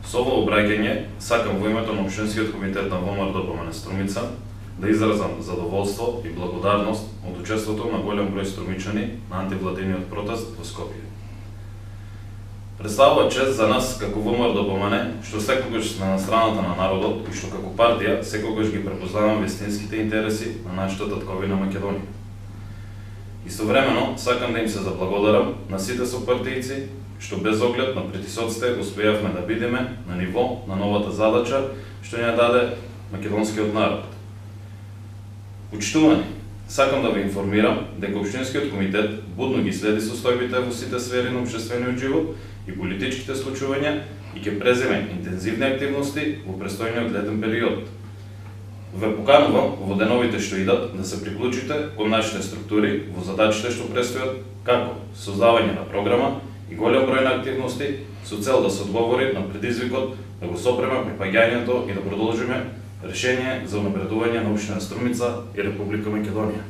Со ово обраќање сакам во името на Општинскиот комитет на ВМРО Струмица да изразам задоволство и благодарност од учеството на голем број струмичани на антивладиниот протест во Скопје. Представува чест за нас како ВМРО што секогаш сме на страната на народот и што како партија секогаш ги препознаваме вистинските интереси на нашата татковина Македонија. Истовремено сакам да им се заблагодарам на сите сопартијци што без оглед на притисоците успеавме да бидеме на ниво на новата задача што ни ја даде македонскиот народ. Почитувани, сакам да ве информирам дека Општинскиот комитет будно ги следи состојбите во сите сфери на општествениот живот и политичките случувања и ќе преземе интензивни активности во престојниот летен период. Ве поканувам во деновите што идат да се приклучите кон нашите структури во задачите што престојат, како создавање на програма и голем број на активности со цел да се одговори на предизвикот да го сопреме припаѓањето и да продолжиме решение за унапредување на општина Струмица и Република Македонија.